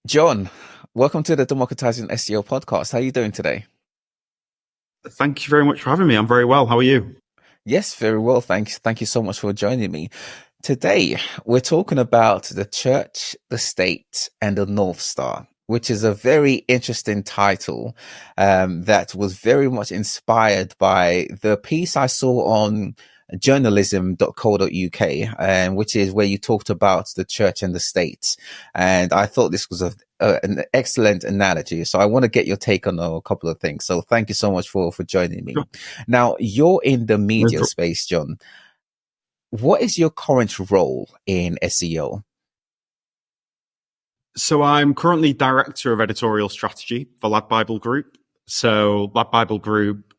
John, welcome to the Democratizing SEO podcast. How are you doing today? Thank you very much for having me. I'm very well. How are you? Yes, very well. Thanks. Thank you so much for joining me. Today, we're talking about the church, the state, and the North Star, which is a very interesting title that was very much inspired by the piece I saw on journalism.co.uk, which is where you talked about the church and the state. And I thought this was an excellent analogy. So I want to get your take on a couple of things. So thank you so much for joining me. Sure. Now, you're in the No media problem. space, John. What is your current role in SEO? So I'm currently Director of Editorial Strategy for LADbible Group. So LADbible Group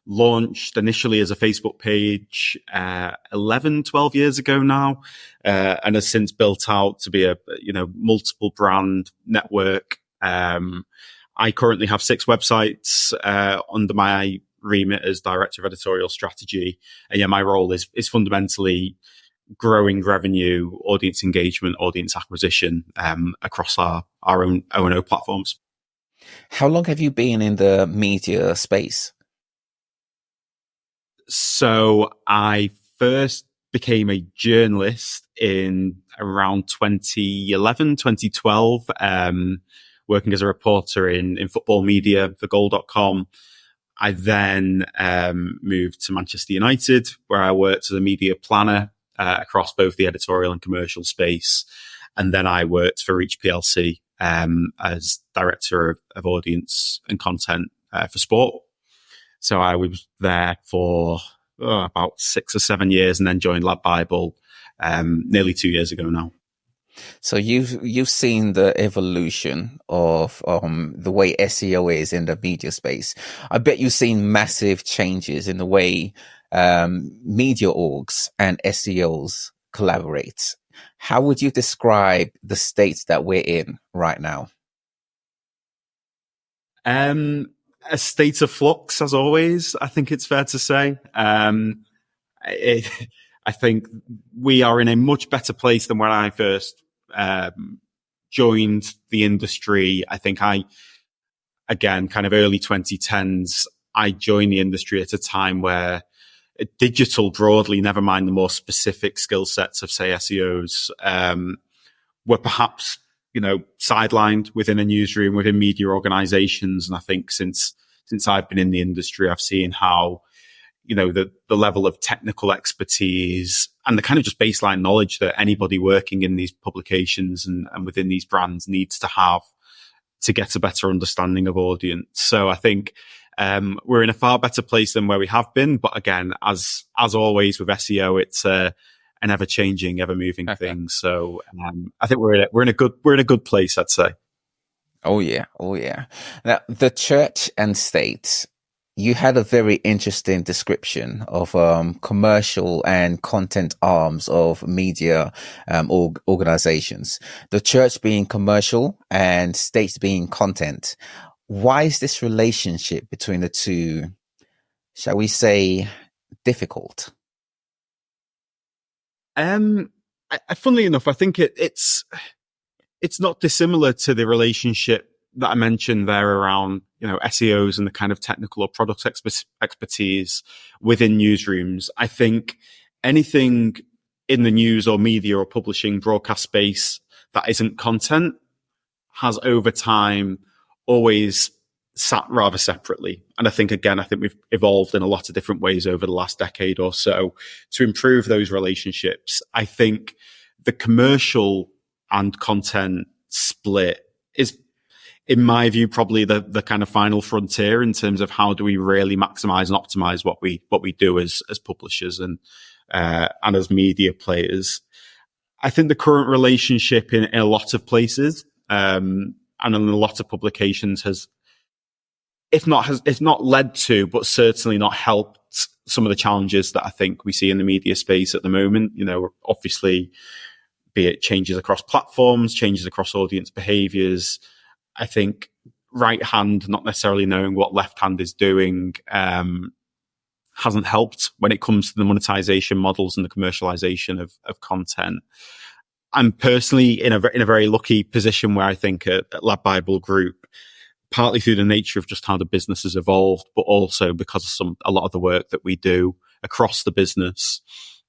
launched initially as a Facebook page 11, 12 years ago now, and has since built out to be a multiple brand network. I currently have 6 websites under my remit as Director of Editorial Strategy. And yeah, my role is fundamentally growing revenue, audience engagement, audience acquisition across our own O&O platforms. How long have you been in the media space? So I first became a journalist in around 2011, 2012, working as a reporter in football media for goal.com. I then moved to Manchester United, where I worked as a media planner across both the editorial and commercial space. And then I worked for Reach PLC as Director of Audience and Content for sport. So I was there for about 6 or 7 years and then joined LADbible nearly 2 years ago now. So you've seen the evolution of the way SEO is in the media space. I bet you've seen massive changes in the way media orgs and SEOs collaborate. How would you describe the state that we're in right now? A state of flux, as always, I think it's fair to say. I think we are in a much better place than when I first joined the industry. I think again, kind of early 2010s, I joined the industry at a time where digital broadly, never mind the more specific skill sets of, say, SEOs, were perhaps sidelined within a newsroom, within media organizations. And I think since I've been in the industry, I've seen how, the level of technical expertise and the kind of just baseline knowledge that anybody working in these publications and within these brands needs to have to get a better understanding of audience. So I think we're in a far better place than where we have been. But again, as always with SEO, it's an ever-changing, ever-moving thing. So I think we're in a good place, I'd say. Oh yeah. Now, the church and state, you had a very interesting description of commercial and content arms of media organizations. The church being commercial and state being content. Why is this relationship between the two, shall we say, difficult? Funnily enough, I think it's not dissimilar to the relationship that I mentioned there around, SEOs and the kind of technical or product expertise within newsrooms. I think anything in the news or media or publishing broadcast space that isn't content has over time always sat rather separately. And I think we've evolved in a lot of different ways over the last decade or so to improve those relationships. I think the commercial and content split is, in my view, probably the kind of final frontier in terms of how do we really maximize and optimize what we do as publishers and as media players. I think the current relationship in a lot of places and in a lot of publications has, if not led to, but certainly not helped some of the challenges that I think we see in the media space at the moment. Obviously, be it changes across platforms, changes across audience behaviors. I think right hand not necessarily knowing what left hand is doing hasn't helped when it comes to the monetization models and the commercialization of content. I'm personally in a very lucky position where I think at LADbible Group, partly through the nature of just how the business has evolved, but also because of a lot of the work that we do across the business,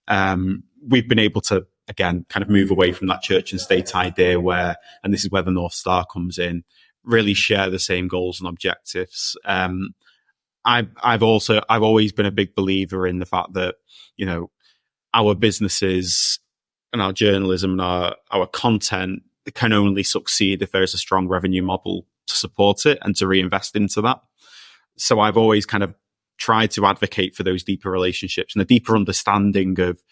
we've been able to, again, kind of move away from that church and state idea where, and this is where the North Star comes in, really share the same goals and objectives. I've always been a big believer in the fact that, you know, our businesses and our journalism and our content can only succeed if there is a strong revenue model to support it and to reinvest into that. So I've always kind of tried to advocate for those deeper relationships and a deeper understanding of,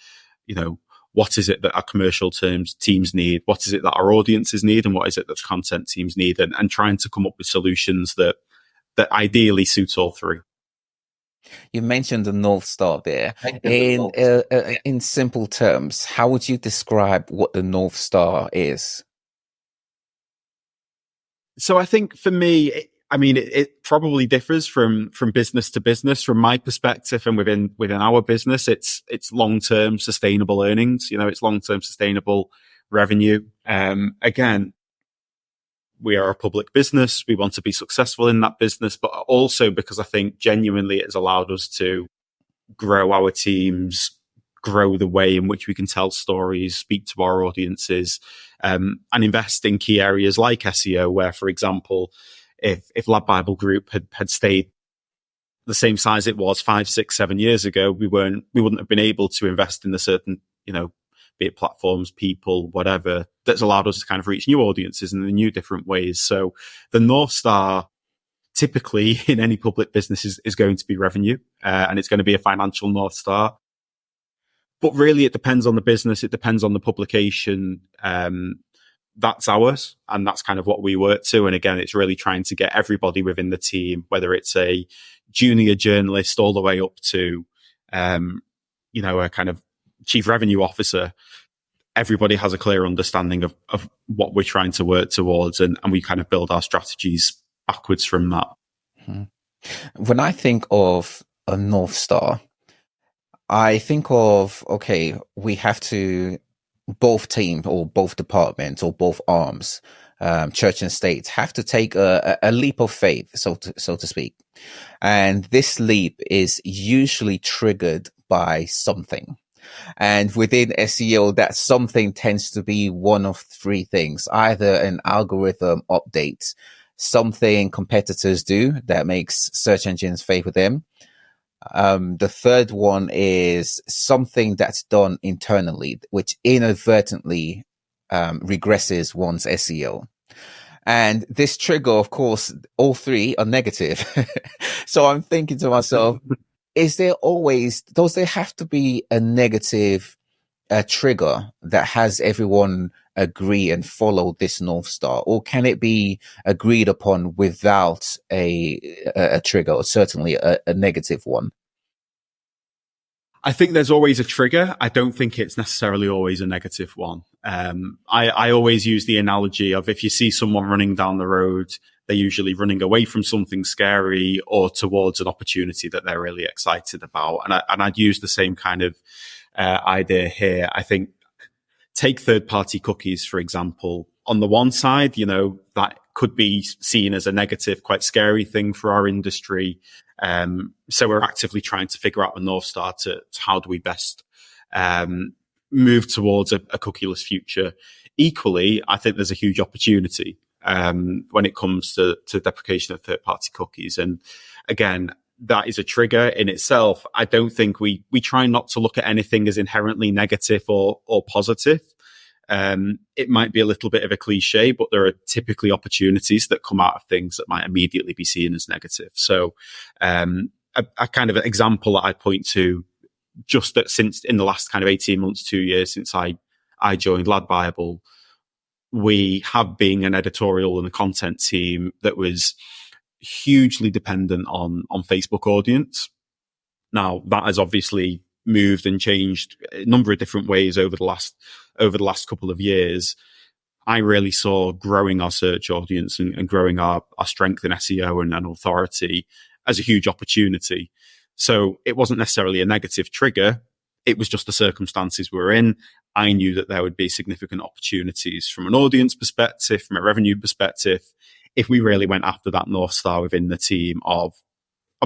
you know, what is it that our commercial teams need? What is it that our audiences need? And what is it that content teams need? And trying to come up with solutions that ideally suit all three. You mentioned the North Star there. In simple terms, how would you describe what the North Star is? So I think for me, it probably differs from business to business. From my perspective and within our business, it's long-term sustainable earnings. You know, it's long-term sustainable revenue. Again, we are a public business. We want to be successful in that business, but also because I think genuinely it has allowed us to grow our teams, grow the way in which we can tell stories, speak to our audiences, and invest in key areas like SEO, where, for example, if LADbible Group had stayed the same size it was 5, 6, 7 years ago, we wouldn't have been able to invest in the certain, you know, be it platforms, people, whatever, that's allowed us to kind of reach new audiences in new different ways. So the North Star typically in any public business is going to be revenue, and it's going to be a financial North Star. But really, it depends on the business. It depends on the publication. That's ours, and that's kind of what we work to. And again, it's really trying to get everybody within the team, whether it's a junior journalist all the way up to, you know, a kind of chief revenue officer. Everybody has a clear understanding of what we're trying to work towards, and we kind of build our strategies backwards from that. When I think of a North Star, I think of, okay, we have to, both teams or both departments or both arms, church and state, have to take a leap of faith, so to speak. And this leap is usually triggered by something. And within SEO, that something tends to be one of three things: either an algorithm update, something competitors do that makes search engines favor them. The third one is something that's done internally, which inadvertently regresses one's SEO. And this trigger, of course, all three are negative. So I'm thinking to myself, does there have to be a negative trigger that has everyone agree and follow this North Star? Or can it be agreed upon without a trigger, or certainly a negative one? I think there's always a trigger. I don't think it's necessarily always a negative one. I always use the analogy of, if you see someone running down the road, they're usually running away from something scary or towards an opportunity that they're really excited about. And I'd use the same kind of idea here. I think, take third-party cookies, for example. On the one side, you know, that could be seen as a negative, quite scary thing for our industry. So we're actively trying to figure out a North Star to how do we best move towards a cookieless future. Equally, I think there's a huge opportunity when it comes to deprecation of third-party cookies. And again, that is a trigger in itself. I don't think we try not to look at anything as inherently negative or positive. It might be a little bit of a cliche, but there are typically opportunities that come out of things that might immediately be seen as negative. So a kind of an example that I point to, just that since in the last kind of 18 months, 2 years since I joined LADbible, we have been an editorial and a content team that was hugely dependent on Facebook audience. Now, that has obviously moved and changed a number of different ways over the last couple of years. I really saw growing our search audience and growing our strength in SEO and authority as a huge opportunity. So it wasn't necessarily a negative trigger. It was just the circumstances we were in. I knew that there would be significant opportunities from an audience perspective, from a revenue perspective, if we really went after that North Star within the team of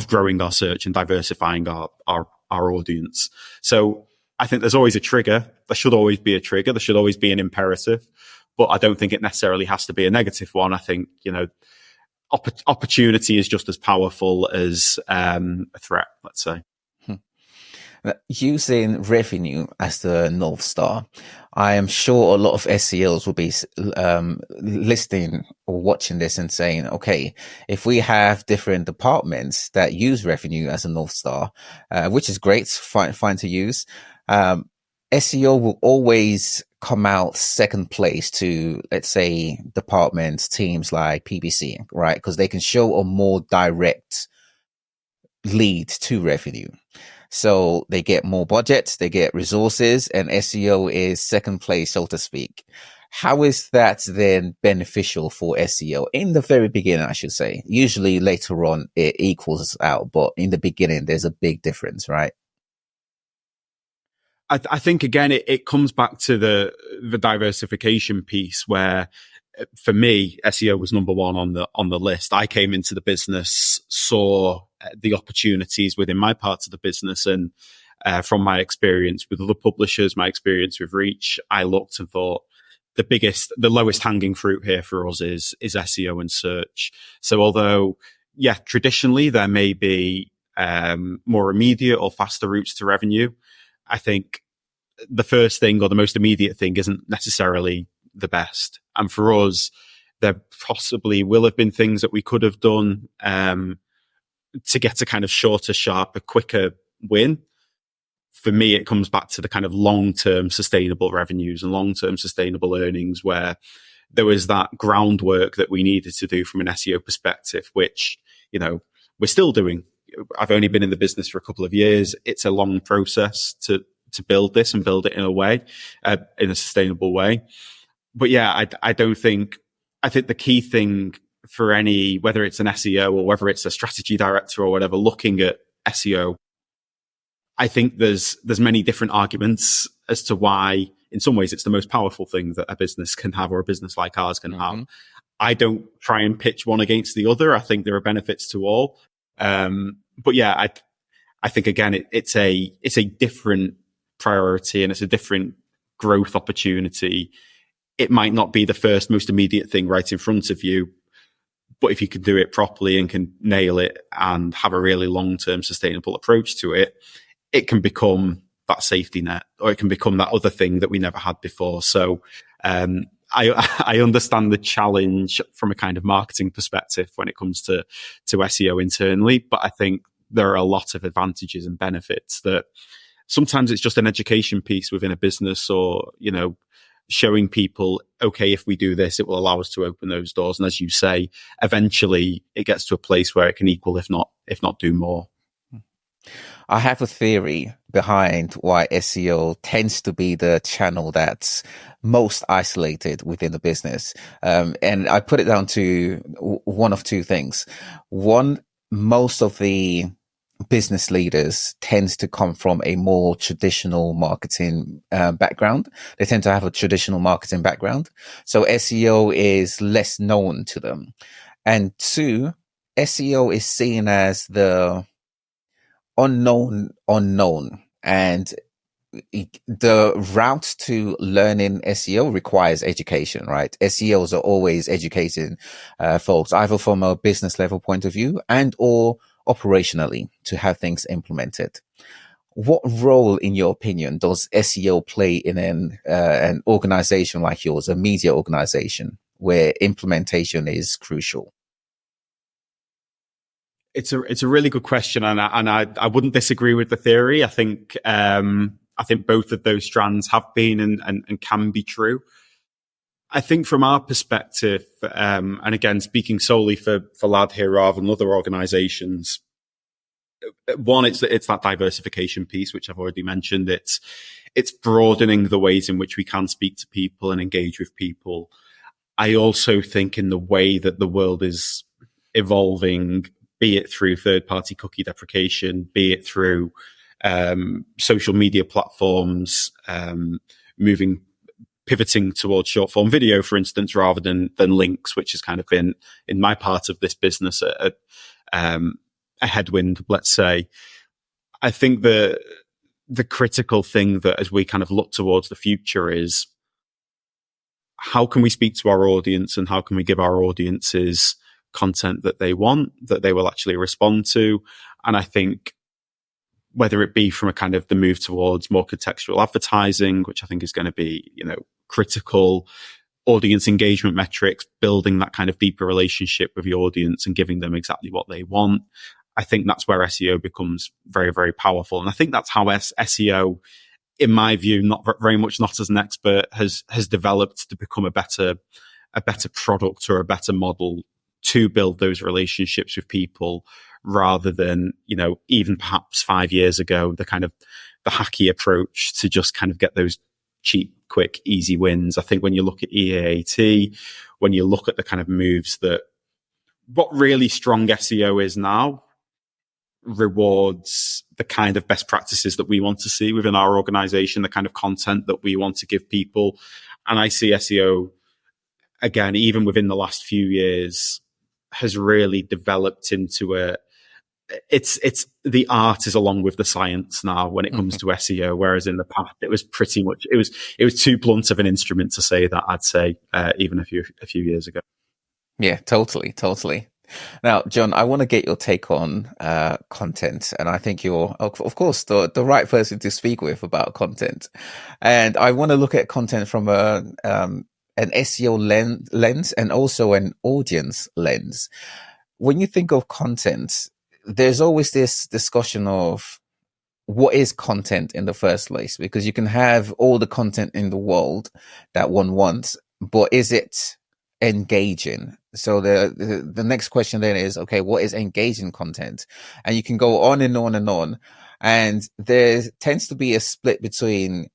growing our search and diversifying our audience. So I think there's always a trigger. There should always be a trigger. There should always be an imperative, but I don't think it necessarily has to be a negative one. I think, opportunity is just as powerful as a threat, let's say. Using revenue as the North Star, I am sure a lot of SEOs will be listening or watching this and saying, okay, if we have different departments that use revenue as a North Star, which is great, fine to use, SEO will always come out second place to, let's say, departments, teams like PPC, right? Because they can show a more direct lead to revenue. So they get more budget, they get resources, and SEO is second place, so to speak. How is that then beneficial for SEO? In the very beginning, I should say. Usually later on, it equals out, but in the beginning, there's a big difference, right? I think, again, it comes back to the diversification piece where, for me, SEO was number one on the list. I came into the business, saw the opportunities within my parts of the business, and from my experience with other publishers, my experience with Reach, I looked and thought the lowest hanging fruit here for us is SEO and search. So although, traditionally there may be more immediate or faster routes to revenue, I think the first thing or the most immediate thing isn't necessarily the best. And for us, there possibly will have been things that we could have done to get a kind of shorter, sharper, quicker win. For me, it comes back to the kind of long-term sustainable revenues and long-term sustainable earnings, where there was that groundwork that we needed to do from an SEO perspective, which, we're still doing. I've only been in the business for a couple of years. It's a long process to build this and build it in a sustainable way. But I think the key thing for whether it's an SEO or whether it's a strategy director or whatever, looking at SEO, I think there's many different arguments as to why, in some ways, it's the most powerful thing that a business can have, or a business like ours can have. I don't try and pitch one against the other. I think there are benefits to all. But I think, again, it's a different priority, and it's a different growth opportunity. It might not be the first most immediate thing right in front of you, but if you can do it properly and can nail it and have a really long-term sustainable approach to it, it can become that safety net, or it can become that other thing that we never had before. So I understand the challenge from a kind of marketing perspective when it comes to SEO internally, but I think there are a lot of advantages and benefits that sometimes it's just an education piece within a business, or, showing people, okay, if we do this, it will allow us to open those doors. And as you say, eventually it gets to a place where it can equal, if not do more. I have a theory behind why SEO tends to be the channel that's most isolated within the business. And I put it down to one of two things. One, most of the business leaders tends to come from a more traditional marketing background. They tend to have a traditional marketing background. So SEO is less known to them. And two, SEO is seen as the unknown. And the route to learning SEO requires education, right? SEOs are always educating folks, either from a business level point of view and or operationally to have things implemented. What role, in your opinion, does SEO play in an organization like yours, a media organization, where implementation is crucial? It's a really good question, and I wouldn't disagree with the theory. I think both of those strands have been and can be true. I think from our perspective, and again, speaking solely for LAD here rather than other organizations, one, it's that diversification piece, which I've already mentioned. It's broadening the ways in which we can speak to people and engage with people. I also think in the way that the world is evolving, be it through third-party cookie deprecation, be it through social media platforms, pivoting towards short form video, for instance, rather than links, which has kind of been in my part of this business a headwind, let's say. I think the critical thing that as we kind of look towards the future is how can we speak to our audience and how can we give our audiences content that they want, that they will actually respond to. And I think whether it be from a kind of the move towards more contextual advertising, which I think is going to be, critical, audience engagement metrics, building that kind of deeper relationship with your audience and giving them exactly what they want. I think that's where SEO becomes very, very powerful. And I think that's how SEO, in my view, not as an expert, has developed to become a better product or a better model to build those relationships with people, rather than, even perhaps 5 years ago, the hacky approach to just kind of get those cheap, quick, easy wins. I think when you look at EAT, when you look at the kind of moves that what really strong SEO is now rewards the kind of best practices that we want to see within our organization, the kind of content that we want to give people. And I see SEO, again, even within the last few years, has really developed into it's the art is along with the science now when it comes to SEO, whereas in the past it was pretty much it was too blunt of an instrument to say that, I'd say, even a few years ago. Yeah, totally. Now, Jon, I want to get your take on content, and I think you're, of course, the right person to speak with about content. And I want to look at content from an SEO lens and also an audience lens. When you think of content, there's always this discussion of what is content in the first place, because you can have all the content in the world that one wants, but is it engaging? So the next question then is, okay, what is engaging content? And you can go on and on and on. And there tends to be a split between,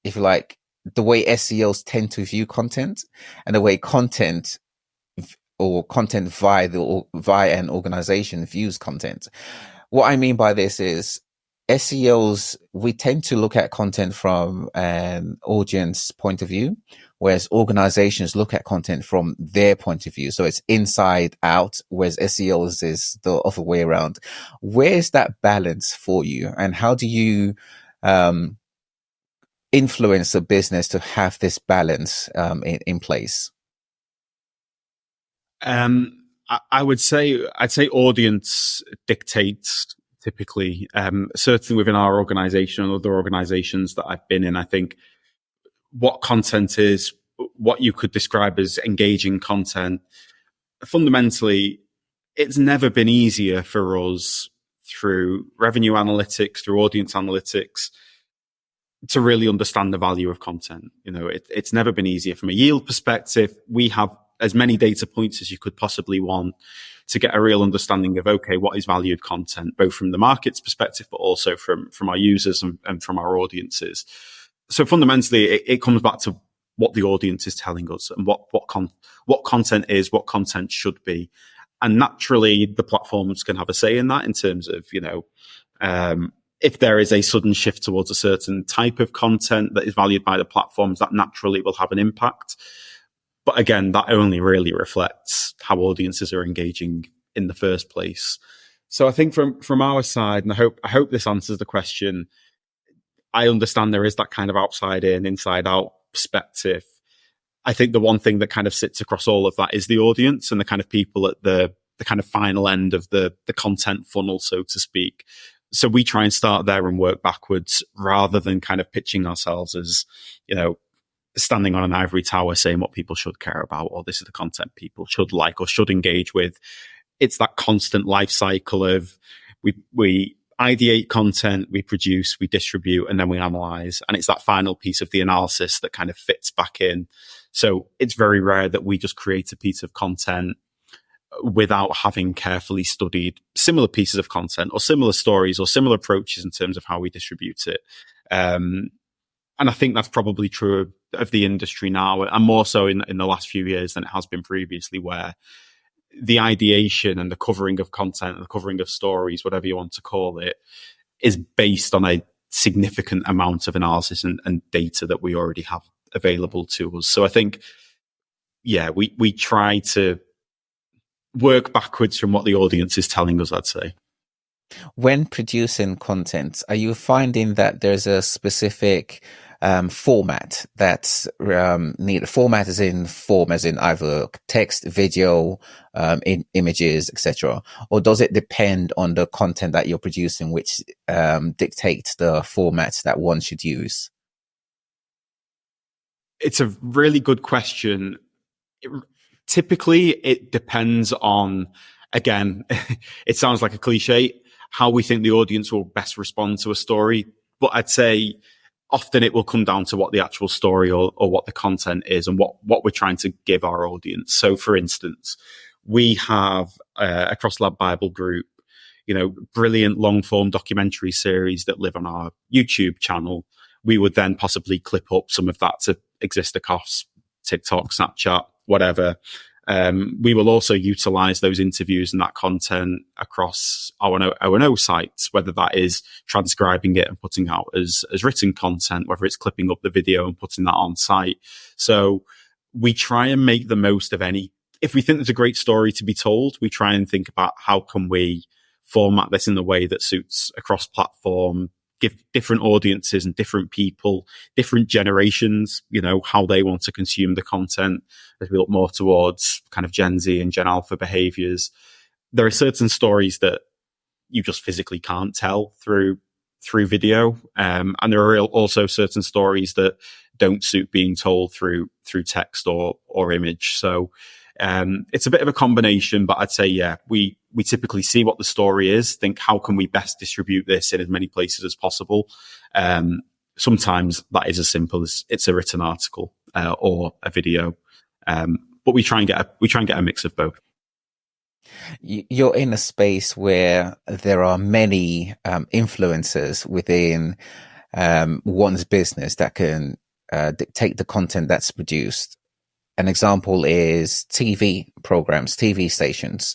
if you like, the way SEOs tend to view content and the way content or content via an organization views content. What I mean by this is SEOs, we tend to look at content from an audience point of view, whereas organizations look at content from their point of view. So it's inside out, whereas SEOs is the other way around. Where's that balance for you? And how do you influence a business to have this balance in place? I'd say audience dictates typically, certainly within our organization and other organizations that I've been in. I think what content is, what you could describe as engaging content, fundamentally, it's never been easier for us through revenue analytics, through audience analytics, to really understand the value of content. It's never been easier from a yield perspective. We have as many data points as you could possibly want to get a real understanding of, okay, what is valued content, both from the market's perspective, but also from our users and from our audiences. So fundamentally, it comes back to what the audience is telling us and what content is, what content should be. And naturally, the platforms can have a say in that in terms of, if there is a sudden shift towards a certain type of content that is valued by the platforms, that naturally will have an impact. But again, that only really reflects how audiences are engaging in the first place. So I think from our side, and I hope this answers the question, I understand there is that kind of outside in, inside out perspective. I think the one thing that kind of sits across all of that is the audience and the kind of people at the kind of final end of the content funnel, so to speak. So we try and start there and work backwards rather than kind of pitching ourselves as, standing on an ivory tower saying what people should care about, or this is the content people should like or should engage with. It's that constant life cycle of we ideate content, we produce, we distribute, and then we analyze. And it's that final piece of the analysis that kind of fits back in. So it's very rare that we just create a piece of content without having carefully studied similar pieces of content or similar stories or similar approaches in terms of how we distribute it. And I think that's probably true of the industry now, and more so in the last few years than it has been previously, where the ideation and the covering of content and the covering of stories, whatever you want to call it, is based on a significant amount of analysis and data that we already have available to us. So I think, yeah, we try to work backwards from what the audience is telling us, I'd say. When producing content, are you finding that there's a specific format that's needed? Format as in form, as in either text, video, images, etc., or does it depend on the content that you're producing, which dictates the formats that one should use? It's a really good question. Typically, it depends on, again, it sounds like a cliche, how we think the audience will best respond to a story. But I'd say often it will come down to what the actual story or what the content is and what we're trying to give our audience. So, for instance, we have across LADbible Group, brilliant long form documentary series that live on our YouTube channel. We would then possibly clip up some of that to exist across TikTok, Snapchat, whatever. We will also utilize those interviews and that content across our O&O sites, whether that is transcribing it and putting out as written content, whether it's clipping up the video and putting that on site. So we try and make the most of any. If we think there's a great story to be told, we try and think about how can we format this in the way that suits across platform, give different audiences and different people, different generations, how they want to consume the content as we look more towards kind of Gen Z and Gen Alpha behaviors. There are certain stories that you just physically can't tell through video. And there are also certain stories that don't suit being told through text or image. So it's a bit of a combination, but I'd say, yeah, we typically see what the story is, think how can we best distribute this in as many places as possible. Sometimes that is as simple as it's a written article or a video, but we try and get a mix of both. You're in a space where there are many influencers within one's business that can dictate the content that's produced. An example is TV programs, TV stations.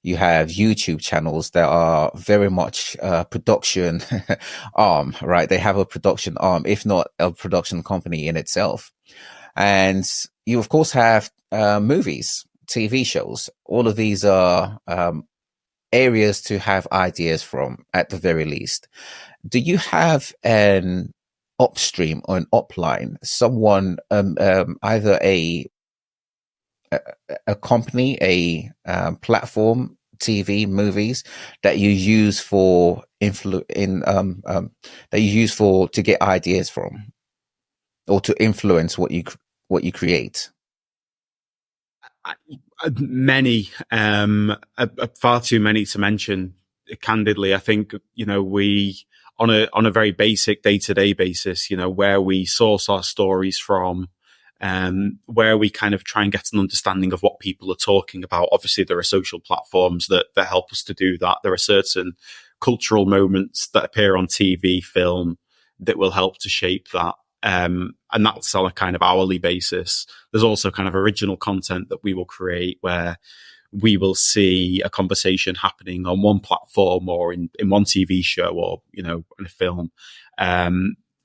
You have YouTube channels that are very much production arm, right? They have a production arm, if not a production company in itself. And you, of course, have movies, TV shows. All of these are areas to have ideas from, at the very least. Do you have an upstream or an upline, someone, either a company, a platform, TV, movies that you use for that you use for to get ideas from, or to influence what you create? Many, far too many to mention. Candidly, I think we on a very basic day-to-day basis, where we source our stories from. Where we kind of try and get an understanding of what people are talking about. Obviously, there are social platforms that help us to do that. There are certain cultural moments that appear on TV, film, that will help to shape that. And that's on a kind of hourly basis. There's also kind of original content that we will create where we will see a conversation happening on one platform or in one TV show or, in a film.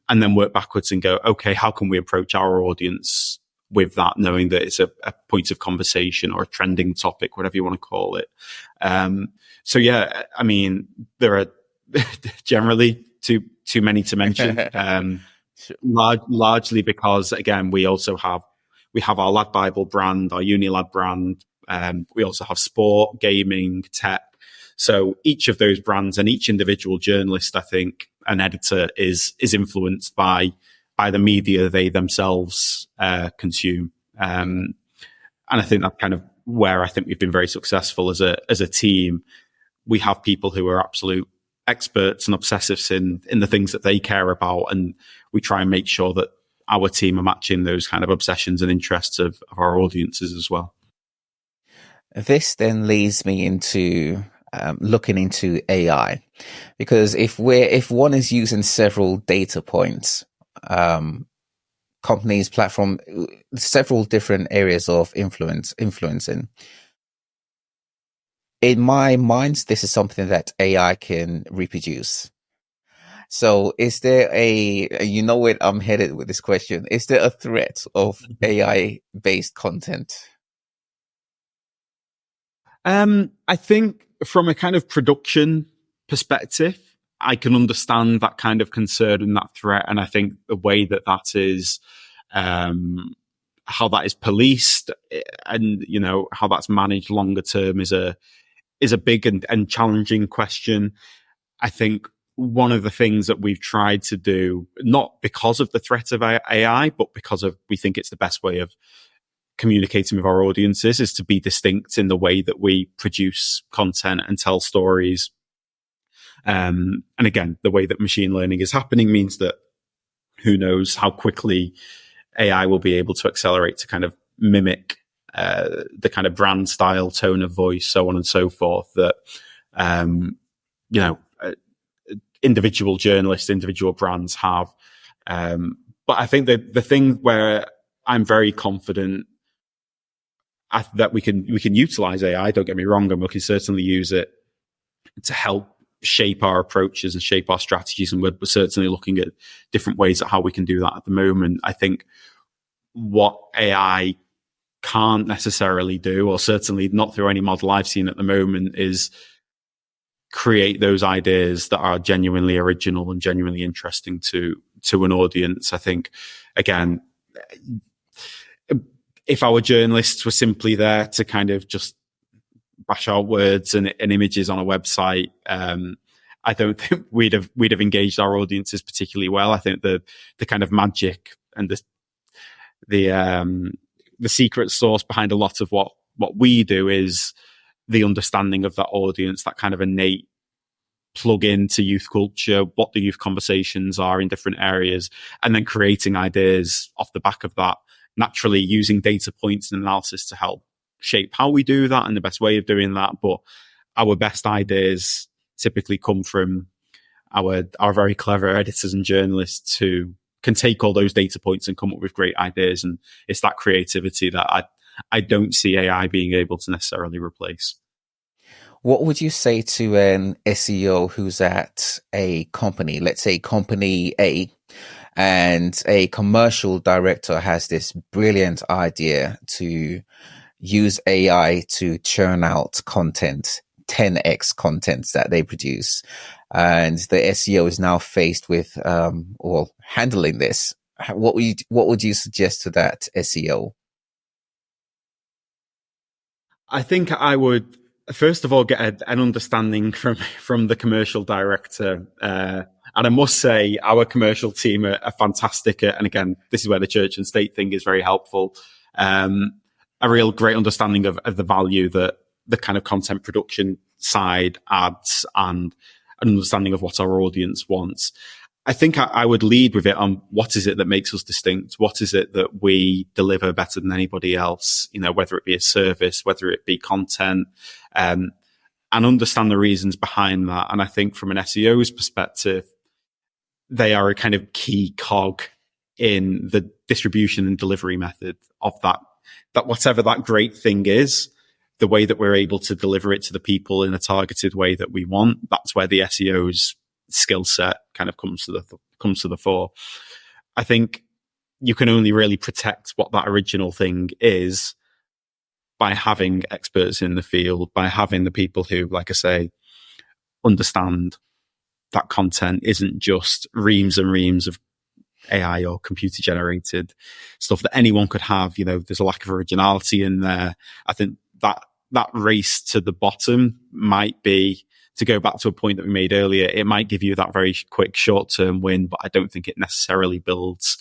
And then work backwards and go, okay, how can we approach our audience with that, knowing that it's a point of conversation or a trending topic, whatever you want to call it. So yeah, I mean, there are generally too many to mention, largely because, again, we have our LADbible brand, our Unilad brand. We also have sport, gaming, tech. So each of those brands and each individual journalist, I think, an editor is influenced by the media they themselves consume. And I think that's kind of where I think we've been very successful as a team. We have people who are absolute experts and obsessives in the things that they care about, and we try and make sure that our team are matching those kind of obsessions and interests of our audiences as well. This then leads me into looking into AI, because if one is using several data points, companies, platform, several different areas of influencing. In my mind, this is something that AI can reproduce. So is there you know where I'm headed with this question, is there a threat of AI based content? I think from a kind of production perspective, I can understand that kind of concern and that threat. And I think the way that is, how that is policed and, how that's managed longer term is a big and challenging question. I think one of the things that we've tried to do, not because of the threat of AI, but because we think it's the best way of communicating with our audiences, is to be distinct in the way that we produce content and tell stories. And again, the way that machine learning is happening means that who knows how quickly AI will be able to accelerate to kind of mimic the kind of brand style, tone of voice, so on and so forth, that, individual journalists, individual brands have. But I think that the thing where I'm very confident that we can utilize AI, don't get me wrong, and we can certainly use it to help shape our approaches and shape our strategies. And we're certainly looking at different ways at how we can do that at the moment. I think what AI can't necessarily do, or certainly not through any model I've seen at the moment, is create those ideas that are genuinely original and genuinely interesting to an audience. I think, again, if our journalists were simply there to kind of just bash out words and images on a website, I don't think we'd have engaged our audiences particularly well. I think the kind of magic and the secret sauce behind a lot of what we do is the understanding of that audience, that kind of innate plug into youth culture, what the youth conversations are in different areas, and then creating ideas off the back of that, naturally using data points and analysis to help shape how we do that and the best way of doing that. But our best ideas typically come from our very clever editors and journalists who can take all those data points and come up with great ideas. And it's that creativity that I don't see AI being able to necessarily replace. What would you say to an SEO who's at a company, let's say company A, and a commercial director has this brilliant idea to use AI to churn out content, 10x content that they produce, and the SEO is now faced with handling this? What would you suggest to that SEO? I think I would first of all get an understanding from the commercial director. And I must say, our commercial team are fantastic at, and again, this is where the church and state thing is very helpful. A real great understanding of the value that the kind of content production side adds, and an understanding of what our audience wants. I think I would lead with it on what is it that makes us distinct? What is it that we deliver better than anybody else? Whether it be a service, whether it be content, and understand the reasons behind that. And I think from an SEO's perspective, they are a kind of key cog in the distribution and delivery method of that whatever that great thing is, the way that we're able to deliver it to the people in a targeted way that we want. That's where the SEO's skill set kind of comes to the fore. I think you can only really protect what that original thing is by having experts in the field, by having the people who, like I say, understand that content isn't just reams and reams of AI or computer generated stuff that anyone could have. There's a lack of originality in there. I think that race to the bottom might be, to go back to a point that we made earlier, it might give you that very quick short-term win, but I don't think it necessarily builds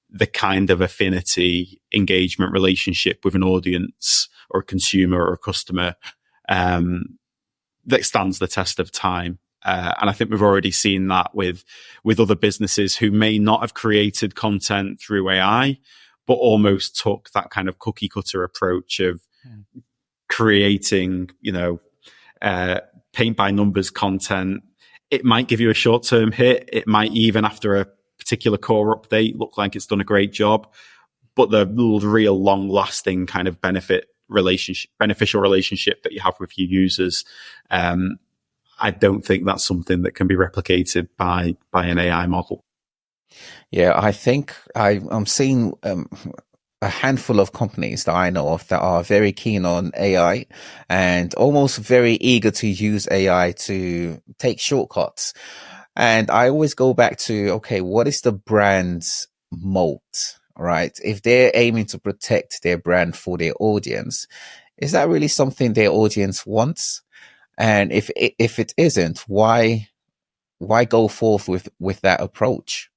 the kind of affinity, engagement, relationship with an audience or a consumer or a customer that stands the test of time. And I think we've already seen that with other businesses who may not have created content through AI, but almost took that kind of cookie cutter approach of creating, paint by numbers content. It might give you a short term hit. It might, even after a particular core update, look like it's done a great job. But the real long lasting kind of beneficial relationship that you have with your users, I don't think that's something that can be replicated by an AI model. Yeah, I think I'm seeing a handful of companies that I know of that are very keen on AI and almost very eager to use AI to take shortcuts. And I always go back to, okay, what is the brand's moat, right? If they're aiming to protect their brand for their audience, is that really something their audience wants? And if it isn't, why go forth with that approach?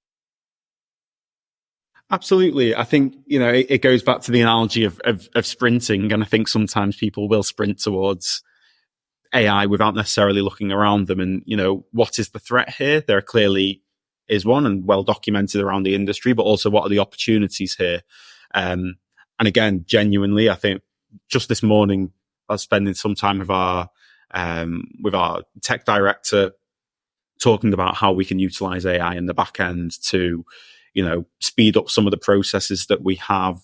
Absolutely. I think, it goes back to the analogy of sprinting. And I think sometimes people will sprint towards AI without necessarily looking around them. And, what is the threat here? There clearly is one, and well documented around the industry, but also what are the opportunities here? And again, genuinely, I think just this morning, I was spending some time with our tech director talking about how we can utilize AI in the back end to, speed up some of the processes that we have,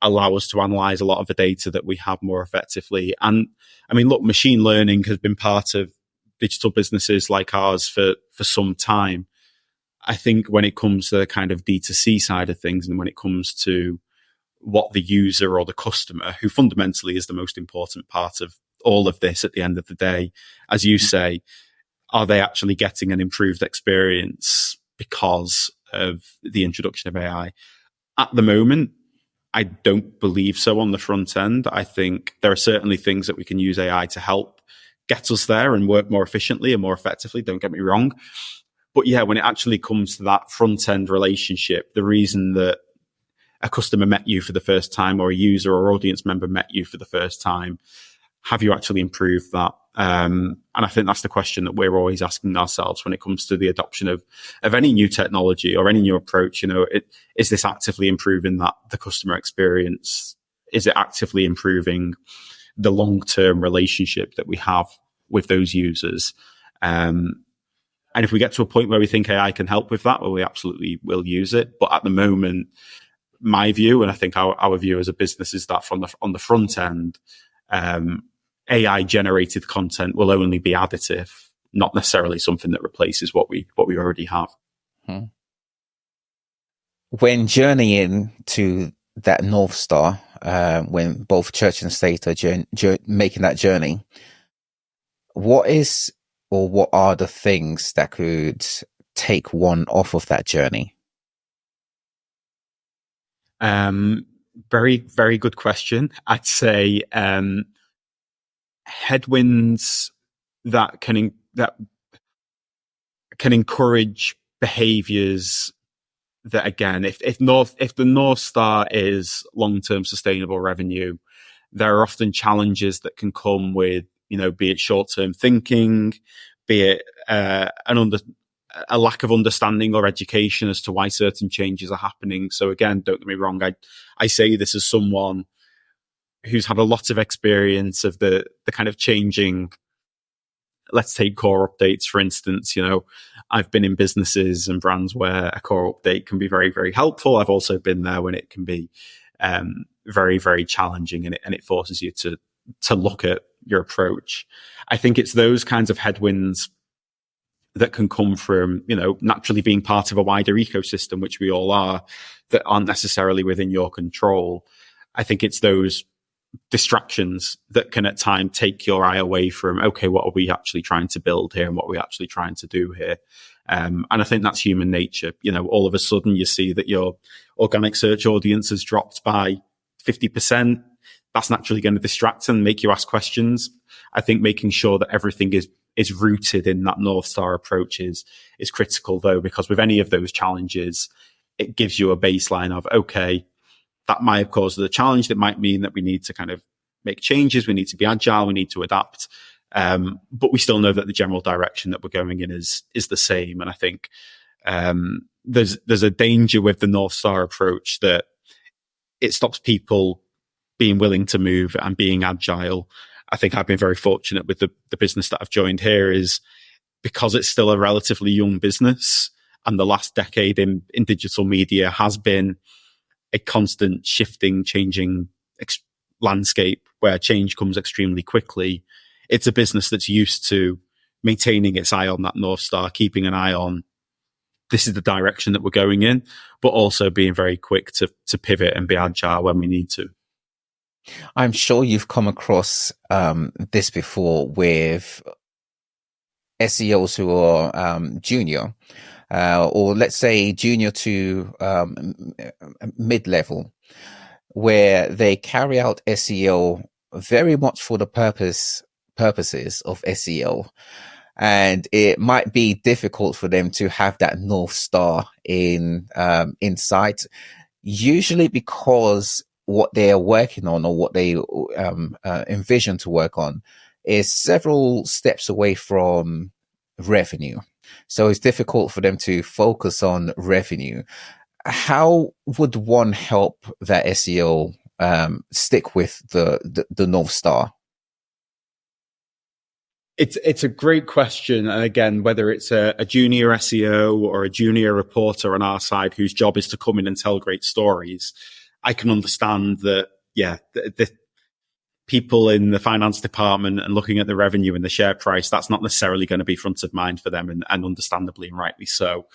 allow us to analyze a lot of the data that we have more effectively. And I mean, look, machine learning has been part of digital businesses like ours for some time. I think when it comes to the kind of D2C side of things, and when it comes to what the user or the customer, who fundamentally is the most important part of all of this at the end of the day, as you say, are they actually getting an improved experience because of the introduction of AI? At the moment, I don't believe so on the front end. I think there are certainly things that we can use AI to help get us there and work more efficiently and more effectively. Don't get me wrong. But yeah, when it actually comes to that front end relationship, the reason that a customer met you for the first time, or a user or audience member met you for the first time, have you actually improved that? And I think that's the question that we're always asking ourselves when it comes to the adoption of any new technology or any new approach. Is this actively improving the customer experience? Is it actively improving the long-term relationship that we have with those users? And if we get to a point where we think AI can help with that, well, we absolutely will use it. But at the moment, my view, and I think our view as a business, is that on the front end, AI generated content will only be additive, not necessarily something that replaces what we already have. When journeying to that North Star, when both church and state are making that journey, what are the things that could take one off of that journey? Very, very good question. I'd say headwinds that can encourage behaviors that, again, if the North Star is long-term sustainable revenue, there are often challenges that can come with, be it short-term thinking, be it a lack of understanding or education as to why certain changes are happening. So again, don't get me wrong, I say this as someone who's had a lot of experience of the kind of changing. Let's take core updates, for instance. I've been in businesses and brands where a core update can be very, very helpful. I've also been there when it can be very, very challenging, and it forces you to look at your approach. I think it's those kinds of headwinds that can come from, naturally being part of a wider ecosystem, which we all are, that aren't necessarily within your control. I think it's those distractions that can at times take your eye away from, okay, what are we actually trying to build here, and what are we actually trying to do here? And I think that's human nature. All of a sudden you see that your organic search audience has dropped by 50%. That's naturally going to distract and make you ask questions. I think making sure that everything is rooted in that North Star approach is critical, though, because with any of those challenges, it gives you a baseline of, okay, that might have caused the challenge. That might mean that we need to kind of make changes. We need to be agile. We need to adapt. But we still know that the general direction that we're going in is the same. And I think there's a danger with the North Star approach that it stops people being willing to move and being agile. I think I've been very fortunate with the business that I've joined here, is because it's still a relatively young business, and the last decade in digital media has been a constant shifting, changing landscape where change comes extremely quickly. it's a business that's used to maintaining its eye on that North Star, keeping an eye on this is the direction that we're going in, but also being very quick to pivot and be agile when we need to. I'm sure you've come across this before with SEOs who are junior, or let's say junior to mid-level, where they carry out SEO very much for the purposes of SEO. And it might be difficult for them to have that North Star in sight, usually because what they are working on or what they envision to work on is several steps away from revenue. So it's difficult for them to focus on revenue. How would one help that SEO stick with the North Star? It's a great question. And again, whether it's a junior SEO or a junior reporter on our side whose job is to come in and tell great stories, I can understand that, the people in the finance department and looking at the revenue and the share price, that's not necessarily going to be front of mind for them, and understandably and rightly so.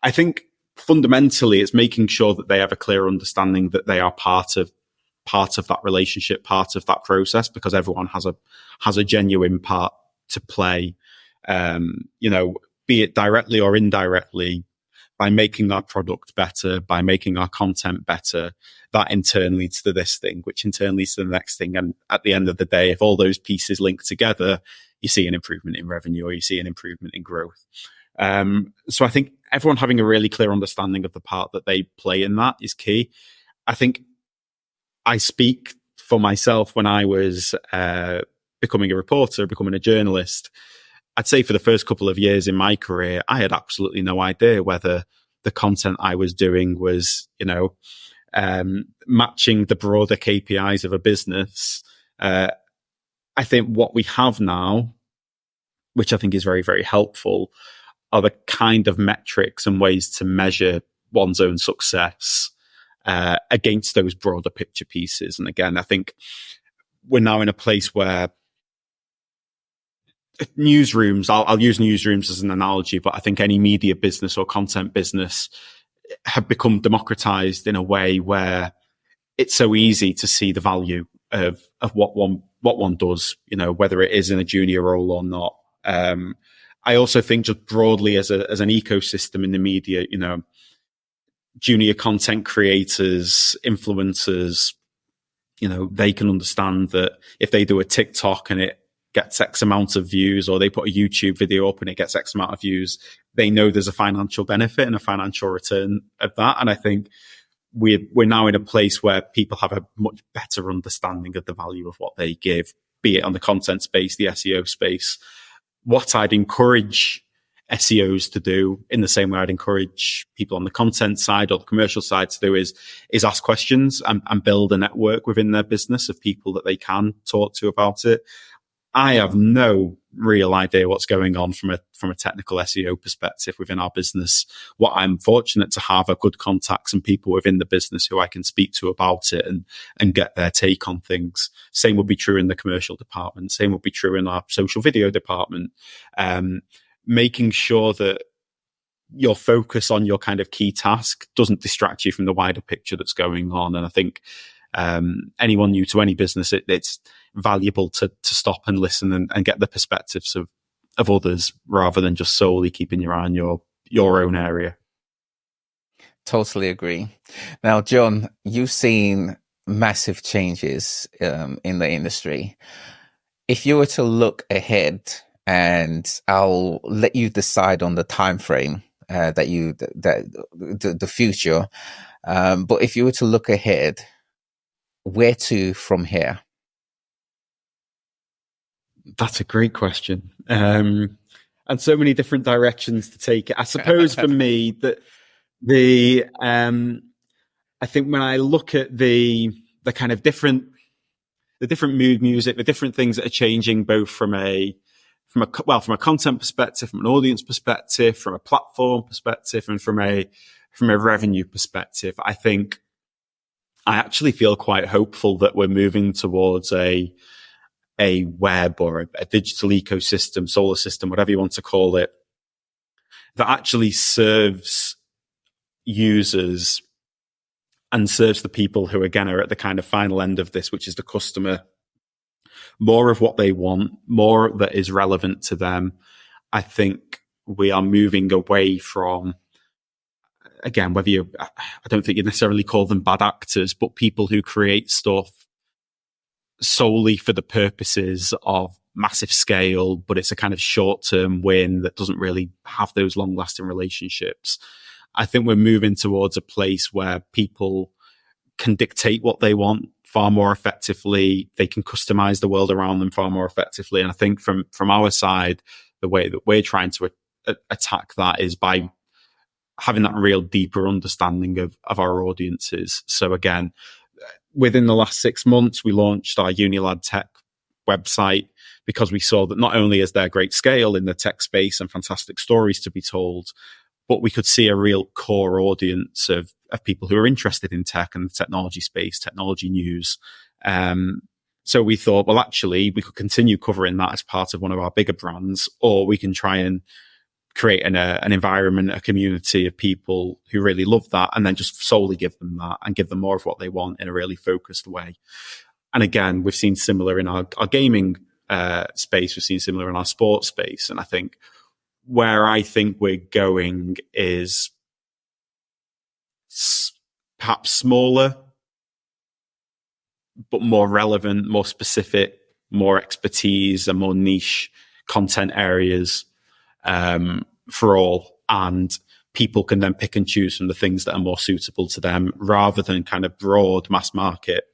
I think fundamentally it's making sure that they have a clear understanding that they are part of that relationship, part of that process, because everyone has a genuine part to play, be it directly or indirectly, by making our product better, by making our content better. That in turn leads to this thing, which in turn leads to the next thing. And at the end of the day, if all those pieces link together, you see an improvement in revenue or you see an improvement in growth. So I think everyone having a really clear understanding of the part that they play in that is key. I think I speak for myself when I was becoming a reporter, becoming a journalist. I'd say for the first couple of years in my career, I had absolutely no idea whether the content I was doing was, matching the broader KPIs of a business. I think what we have now, which I think is very, very helpful, are the kind of metrics and ways to measure one's own success against those broader picture pieces. And again, I think we're now in a place where newsrooms, I'll use newsrooms as an analogy, but I think any media business or content business have become democratized in a way where it's so easy to see the value of what one does, whether it is in a junior role or not. I also think just broadly as an ecosystem in the media, junior content creators, influencers, they can understand that if they do a TikTok and it gets X amount of views, or they put a YouTube video up and it gets X amount of views, they know there's a financial benefit and a financial return of that. And I think we're now in a place where people have a much better understanding of the value of what they give, be it on the content space, the SEO space. What I'd encourage SEOs to do, in the same way I'd encourage people on the content side or the commercial side to do, is ask questions and build a network within their business of people that they can talk to about it. I have no real idea what's going on from a technical SEO perspective within our business. What I'm fortunate to have are good contacts and people within the business who I can speak to about it and get their take on things. Same would be true in the commercial department. Same would be true in our social video department. Making sure that your focus on your kind of key task doesn't distract you from the wider picture that's going on. And I think anyone new to any business, it's valuable to stop and listen and get the perspectives of others rather than just solely keeping your eye on your own area. Totally agree. Now, Jon, you've seen massive changes in the industry. If you were to look ahead, and I'll let you decide on the time frame that the future, but if you were to look ahead, where to from here? That's a great question. And so many different directions to take it. I suppose for me that I think when I look at the kind of different mood music, the different things that are changing, both from a content perspective, from an audience perspective, from a platform perspective, and from a revenue perspective, I think I actually feel quite hopeful that we're moving towards a a web or a digital ecosystem, solar system, whatever you want to call it, that actually serves users and serves the people who, again, are at the kind of final end of this, which is the customer, more of what they want, more that is relevant to them. I think we are moving away from, again, I don't think you necessarily call them bad actors, but people who create stuff solely for the purposes of massive scale, but it's a kind of short-term win that doesn't really have those long-lasting relationships. I think we're moving towards a place where people can dictate what they want far more effectively. They can customize the world around them far more effectively. And I think from our side, the way that we're trying to attack that is by having that real deeper understanding of our audiences. So again, within the last 6 months, we launched our Unilad Tech website because we saw that not only is there great scale in the tech space and fantastic stories to be told, but we could see a real core audience of people who are interested in tech and the technology space, technology news. So we thought, well, actually, we could continue covering that as part of one of our bigger brands, or we can try and create an environment, a community of people who really love that, and then just solely give them that and give them more of what they want in a really focused way. And again, we've seen similar in our gaming space. We've seen similar in our sports space. And I think where I think we're going is perhaps smaller, but more relevant, more specific, more expertise and more niche content areas for all. And people can then pick and choose from the things that are more suitable to them rather than kind of broad mass market.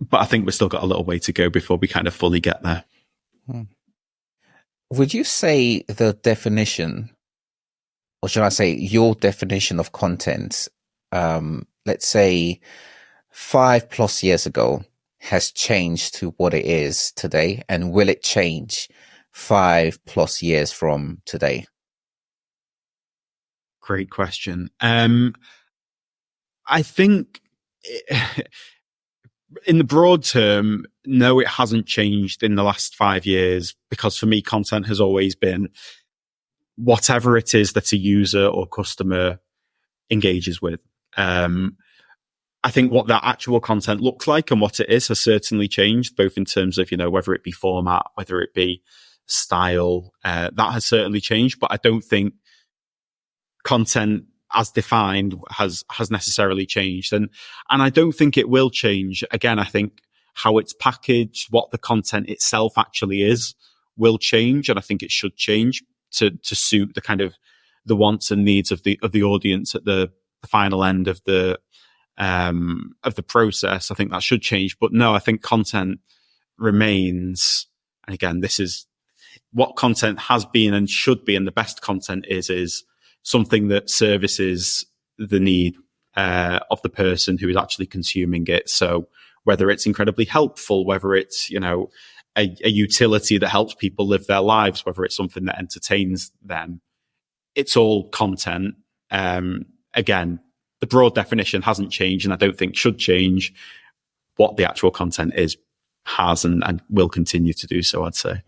But I think we've still got a little way to go before we kind of fully get there. Would you say the definition, or should I say your definition of content, let's say 5+ years ago, has changed to what it is today? And will it change 5+ years from today? Great question. I think in the broad term, no, it hasn't changed in the last 5 years, because for me, content has always been whatever it is that a user or customer engages with. I think what that actual content looks like and what it is has certainly changed, both in terms of, whether it be format, whether it be style, that has certainly changed. But I don't think content as defined has necessarily changed. And I don't think it will change. Again, I think how it's packaged, what the content itself actually is, will change. And I think it should change to suit the kind of the wants and needs of the audience at the final end of the process. I think that should change. But no, I think content remains. And again, this is what content has been and should be. And the best content is something that services the need of the person who is actually consuming it. So whether it's incredibly helpful, whether it's, a utility that helps people live their lives, whether it's something that entertains them, it's all content. Again, the broad definition hasn't changed, and I don't think should change. What the actual content has and will continue to do so, I'd say.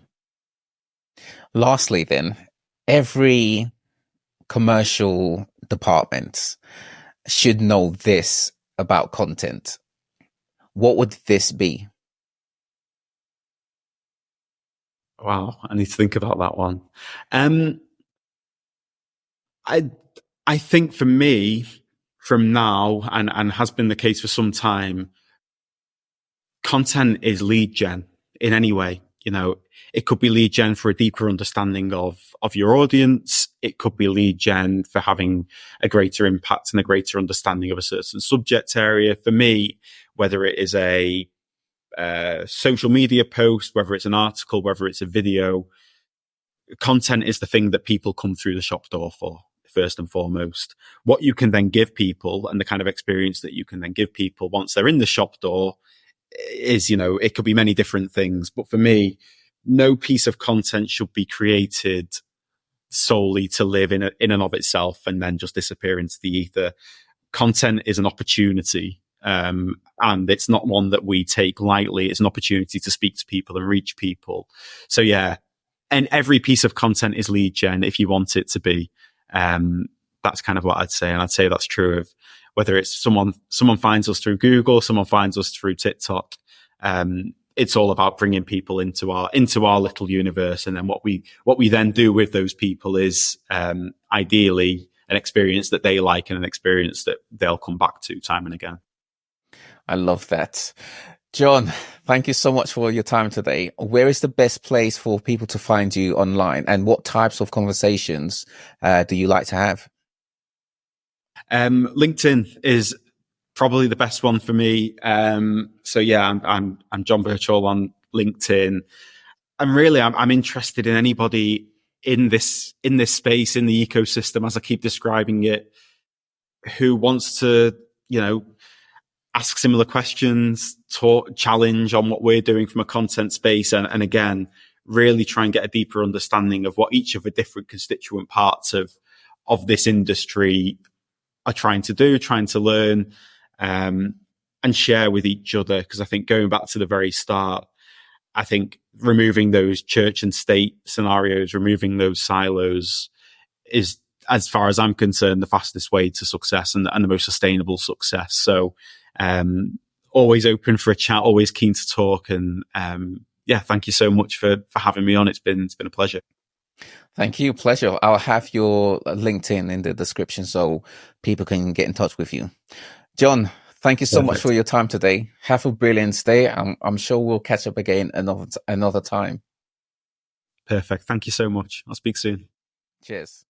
Lastly, then, every commercial department should know this about content. What would this be? Wow, I need to think about that one. I think for me, from now and has been the case for some time, content is lead gen in any way. It could be lead gen for a deeper understanding of your audience. It could be lead gen for having a greater impact and a greater understanding of a certain subject area. For me, whether it is a social media post, whether it's an article, whether it's a video, content is the thing that people come through the shop door for, first and foremost. What you can then give people and the kind of experience that you can then give people once they're in the shop door is, it could be many different things. But for me, no piece of content should be created solely to live in and of itself and then just disappear into the ether. Content is an opportunity And it's not one that we take lightly. It's an opportunity to speak to people and reach people. So yeah, and every piece of content is lead gen if you want it to be. That's kind of what I'd say. And I'd say that's true of whether it's someone finds us through Google, someone finds us through TikTok. It's all about bringing people into our little universe. And then what we then do with those people is, ideally an experience that they like and an experience that they'll come back to time and again. I love that. Jon, thank you so much for your time today. Where is the best place for people to find you online, and what types of conversations do you like to have? LinkedIn is probably the best one for me. So yeah, I'm Jon Birchall on LinkedIn. And really, I'm interested in anybody in this space, in the ecosystem, as I keep describing it, who wants to, ask similar questions, talk, challenge on what we're doing from a content space. And again, really try and get a deeper understanding of what each of the different constituent parts of this industry are trying to do, trying to learn, and share with each other. Because I think going back to the very start, I think removing those church and state scenarios, removing those silos is, as far as I'm concerned, the fastest way to success and the most sustainable success. So, always open for a chat, always keen to talk. And, yeah, thank you so much for having me on. It's been a pleasure. Thank you. Pleasure. I'll have your LinkedIn in the description so people can get in touch with you. Jon, thank you so much for your time today. Have a brilliant day. I'm sure we'll catch up again another time. Perfect. Thank you so much. I'll speak soon. Cheers.